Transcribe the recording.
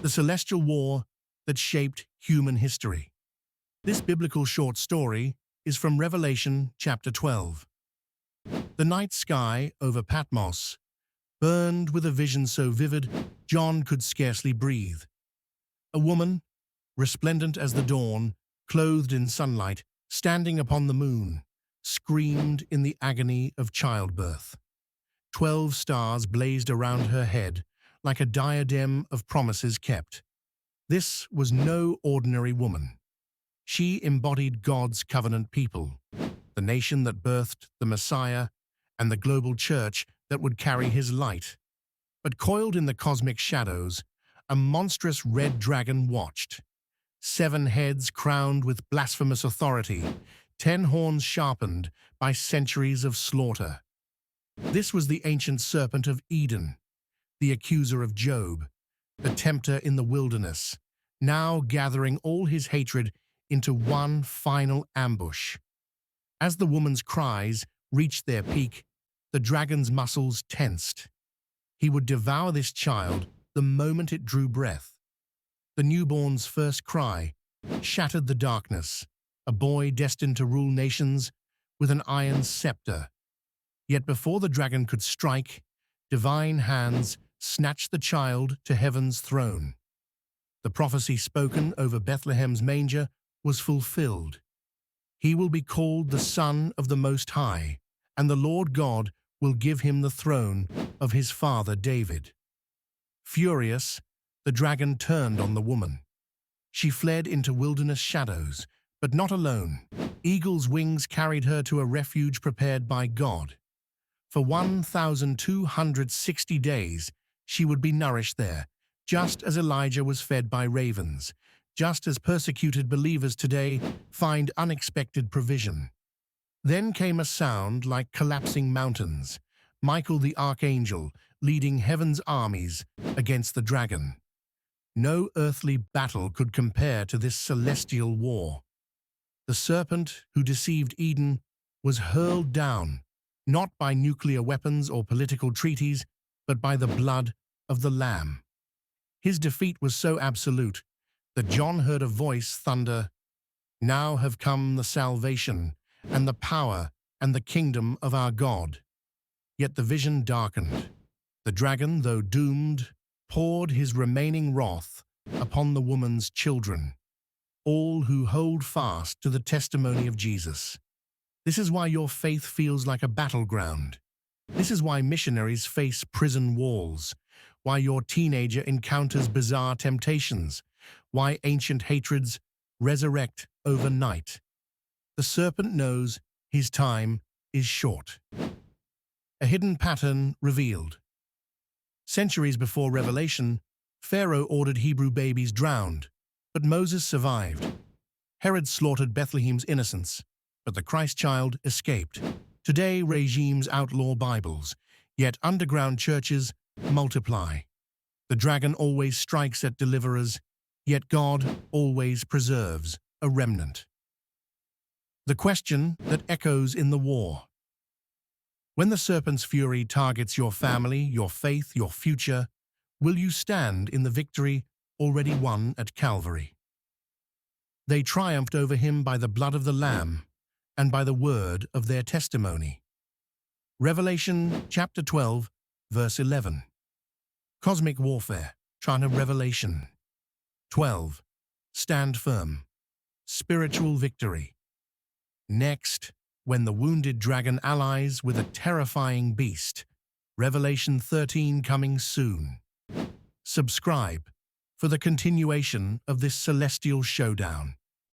the celestial war that shaped human history. This biblical short story is from Revelation chapter 12. The night sky over Patmos burned with a vision so vivid John could scarcely breathe. A woman, resplendent as the dawn, clothed in sunlight, standing upon the moon, screamed in the agony of childbirth. 12 stars blazed around her head like a diadem of promises kept. This was no ordinary woman. She embodied God's covenant people, the nation that birthed the Messiah and the global church that would carry his light. But coiled in the cosmic shadows, a monstrous red dragon watched. 7 heads crowned with blasphemous authority, 10 horns sharpened by centuries of slaughter. This was the ancient serpent of Eden, the accuser of Job, the tempter in the wilderness, now gathering all his hatred into one final ambush. As the woman's cries reached their peak, the dragon's muscles tensed. He would devour this child the moment it drew breath. The newborn's first cry shattered the darkness, a boy destined to rule nations with an iron scepter. Yet before the dragon could strike, divine hands snatched the child to heaven's throne. The prophecy spoken over Bethlehem's manger was fulfilled. He will be called the Son of the Most High, and the Lord God will give him the throne of his father David. Furious, the dragon turned on the woman. She fled into wilderness shadows, but not alone. Eagle's wings carried her to a refuge prepared by God. For 1,260 days, she would be nourished there, just as Elijah was fed by ravens, just as persecuted believers today find unexpected provision. Then came a sound like collapsing mountains, Michael the archangel leading heaven's armies against the dragon. No earthly battle could compare to this celestial war. The serpent who deceived Eden was hurled down, not by nuclear weapons or political treaties, but by the blood of the Lamb. His defeat was so absolute that John heard a voice thunder, "Now have come the salvation and the power and the kingdom of our God." Yet the vision darkened. The dragon, though doomed, poured his remaining wrath upon the woman's children, all who hold fast to the testimony of Jesus. This is why your faith feels like a battleground. This is why missionaries face prison walls, why your teenager encounters bizarre temptations, why ancient hatreds resurrect overnight. The serpent knows his time is short. A hidden pattern revealed. Centuries before Revelation, Pharaoh ordered Hebrew babies drowned, but Moses survived. Herod slaughtered Bethlehem's innocents, but the Christ child escaped. Today, regimes outlaw Bibles, yet underground churches multiply. The dragon always strikes at deliverers, yet God always preserves a remnant. The question that echoes in the war. When the serpent's fury targets your family, your faith, your future, will you stand in the victory already won at Calvary? They triumphed over him by the blood of the Lamb and by the word of their testimony. Revelation chapter 12, verse 11. Cosmic warfare, China Revelation. 12. Stand firm. Spiritual victory. Next, when the wounded dragon allies with a terrifying beast. Revelation 13 coming soon. Subscribe for the continuation of this celestial showdown.